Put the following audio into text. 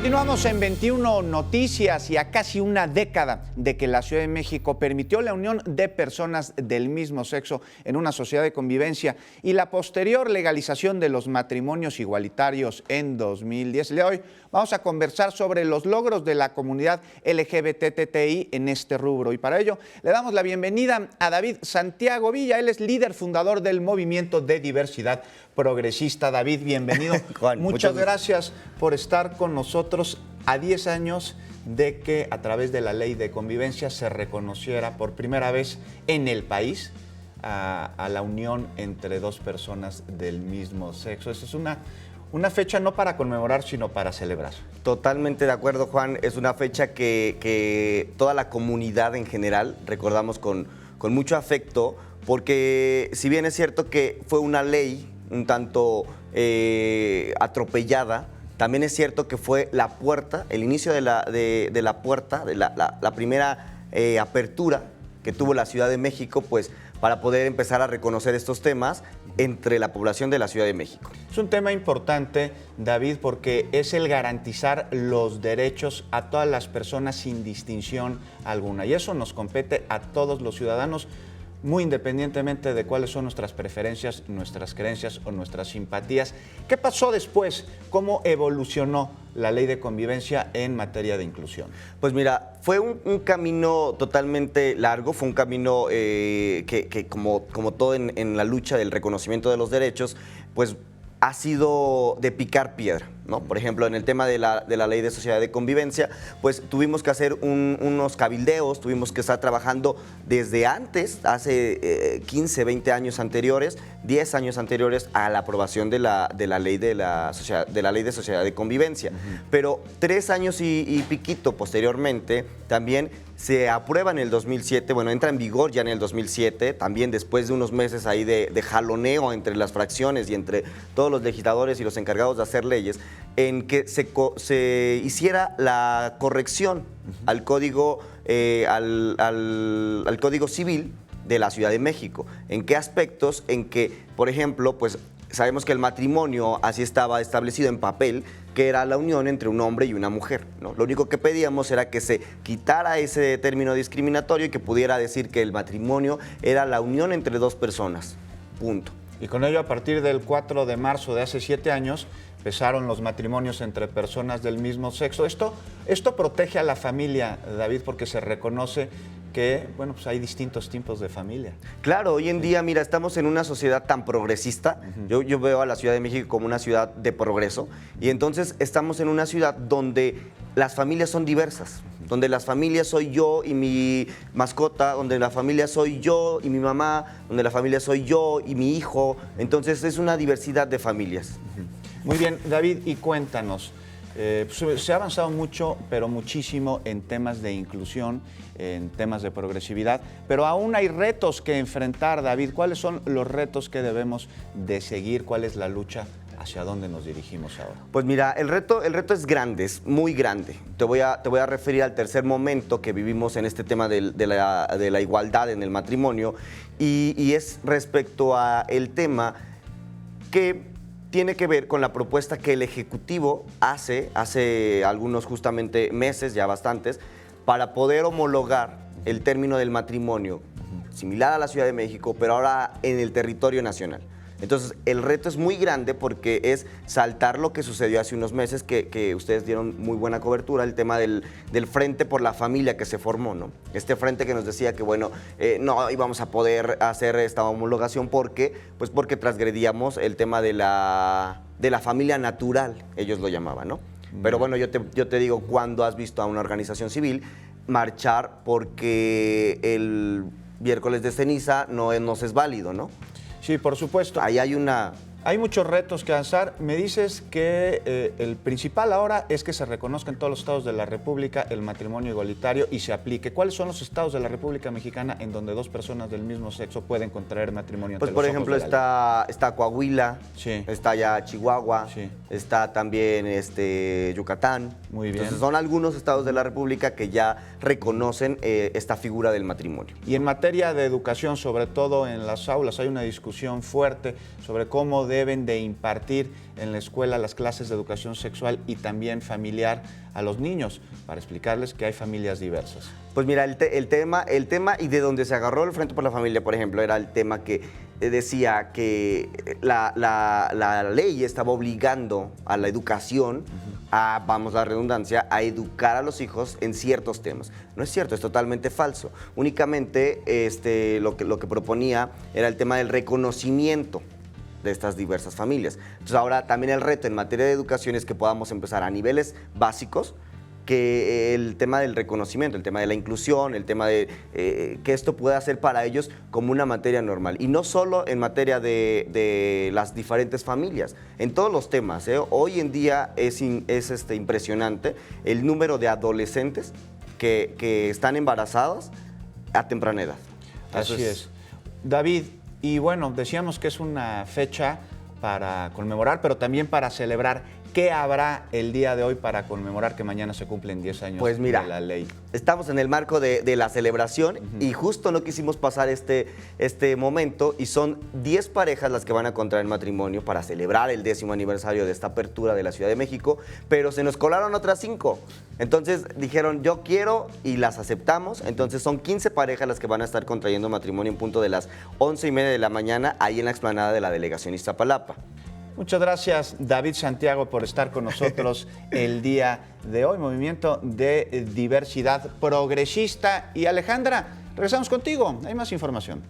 Continuamos en 21 Noticias y a casi una década de que la Ciudad de México permitió la unión de personas del mismo sexo en una sociedad de convivencia y la posterior legalización de los matrimonios igualitarios en 2010. El día de hoy vamos a conversar sobre los logros de la comunidad LGBTTI en este rubro y para ello le damos la bienvenida a David Santiago Villa. Él es líder fundador del Movimiento de Diversidad Progresista. David, bienvenido. Juan, muchas gracias por estar con nosotros a 10 años de que a través de la ley de convivencia se reconociera por primera vez en el país a la unión entre dos personas del mismo sexo. Esa es una fecha no para conmemorar, sino para celebrar. Totalmente de acuerdo, Juan. Es una fecha que toda la comunidad en general recordamos con mucho afecto, porque si bien es cierto que fue una ley un tanto atropellada, también es cierto que fue la puerta, el inicio de la puerta, de la primera apertura que tuvo la Ciudad de México, pues para poder empezar a reconocer estos temas entre la población de la Ciudad de México. Es un tema importante, David, porque es el garantizar los derechos a todas las personas sin distinción alguna. Y eso nos compete a todos los ciudadanos, muy independientemente de cuáles son nuestras preferencias, nuestras creencias o nuestras simpatías. ¿Qué pasó después? ¿Cómo evolucionó la ley de convivencia en materia de inclusión? Pues mira, fue un camino totalmente largo, fue un camino que como todo en la lucha del reconocimiento de los derechos, pues ha sido de picar piedra, ¿no? Por ejemplo, en el tema de la ley de sociedad de convivencia, pues tuvimos que hacer unos cabildeos, tuvimos que estar trabajando desde antes, hace 15, 20 años anteriores, 10 años anteriores a la aprobación de la ley de sociedad de convivencia. Pero 3 años y piquito posteriormente también se aprueba en el 2007, bueno, entra en vigor ya en el 2007, también después de unos meses ahí de jaloneo entre las fracciones y entre todos los legisladores y los encargados de hacer leyes, en que se hiciera la corrección al código, al Código Civil de la Ciudad de México. ¿En qué aspectos? En que, por ejemplo, pues sabemos que el matrimonio así estaba establecido en papel, que era la unión entre un hombre y una mujer, ¿no? Lo único que pedíamos era que se quitara ese término discriminatorio y que pudiera decir que el matrimonio era la unión entre dos personas, punto. Y con ello, a partir del 4 de marzo de hace 7 años, empezaron los matrimonios entre personas del mismo sexo. Esto protege a la familia, David, porque se reconoce que, bueno, pues hay distintos tipos de familia. Claro, hoy en día, mira, estamos en una sociedad tan progresista. Yo veo a la Ciudad de México como una ciudad de progreso y entonces estamos en una ciudad donde las familias son diversas, donde las familias soy yo y mi mascota, donde la familia soy yo y mi mamá, donde la familia soy yo y mi hijo. Entonces es una diversidad de familias. Muy bien, David, y cuéntanos. Se ha avanzado mucho, pero muchísimo en temas de inclusión, en temas de progresividad, pero aún hay retos que enfrentar, David. ¿Cuáles son los retos que debemos de seguir? ¿Cuál es la lucha? ¿Hacia dónde nos dirigimos ahora? Pues mira, el reto es grande, es muy grande. Te voy a referir al tercer momento que vivimos en este tema de la igualdad en el matrimonio y es respecto a el tema que tiene que ver con la propuesta que el Ejecutivo hace algunos justamente meses, ya bastantes, para poder homologar el término del matrimonio similar a la Ciudad de México, pero ahora en el territorio nacional. Entonces, el reto es muy grande porque es saltar lo que sucedió hace unos meses, que ustedes dieron muy buena cobertura, el tema del Frente por la Familia que se formó, ¿no? Este frente que nos decía que, bueno, no íbamos a poder hacer esta homologación porque transgredíamos el tema de la familia natural, ellos lo llamaban, ¿no? Pero bueno, yo te digo, ¿cuándo has visto a una organización civil marchar porque el miércoles de ceniza no es válido, ¿no? Sí, por supuesto. Ahí hay muchos retos que avanzar. Me dices que el principal ahora es que se reconozca en todos los estados de la República el matrimonio igualitario y se aplique. ¿Cuáles son los estados de la República Mexicana en donde dos personas del mismo sexo pueden contraer matrimonio? Pues por ejemplo está Coahuila, sí, está ya Chihuahua, sí, está también Yucatán. Muy bien. Entonces son algunos estados de la República que ya reconocen esta figura del matrimonio. Y en materia de educación, sobre todo en las aulas, hay una discusión fuerte sobre cómo deben de impartir en la escuela las clases de educación sexual y también familiar a los niños, para explicarles que hay familias diversas. Pues mira, el tema y de donde se agarró el Frente por la Familia, por ejemplo, era el tema que decía que la ley estaba obligando a la educación, vamos a la redundancia, a educar a los hijos en ciertos temas. No es cierto, es totalmente falso. Únicamente lo que proponía era el tema del reconocimiento de estas diversas familias. Entonces ahora también el reto en materia de educación es que podamos empezar a niveles básicos, que el tema del reconocimiento, el tema de la inclusión, el tema de que esto pueda ser para ellos como una materia normal. Y no solo en materia de las diferentes familias, en todos los temas. Hoy en día es impresionante el número de adolescentes que están embarazadas a temprana edad. Así es. David, y bueno, decíamos que es una fecha para conmemorar, pero también para celebrar. ¿Qué habrá el día de hoy para conmemorar que mañana se cumplen 10 años pues mira, de la ley? Estamos en el marco de la celebración y justo no quisimos pasar este momento y son 10 parejas las que van a contraer matrimonio para celebrar el 10º aniversario de esta apertura de la Ciudad de México, pero se nos colaron otras 5. Entonces dijeron, yo quiero y las aceptamos. Entonces son 15 parejas las que van a estar contrayendo matrimonio en punto de las 11:30 de la mañana ahí en la explanada de la delegación Iztapalapa. Muchas gracias, David Santiago, por estar con nosotros el día de hoy. Movimiento de Diversidad Progresista. Y Alejandra, regresamos contigo. Hay más información.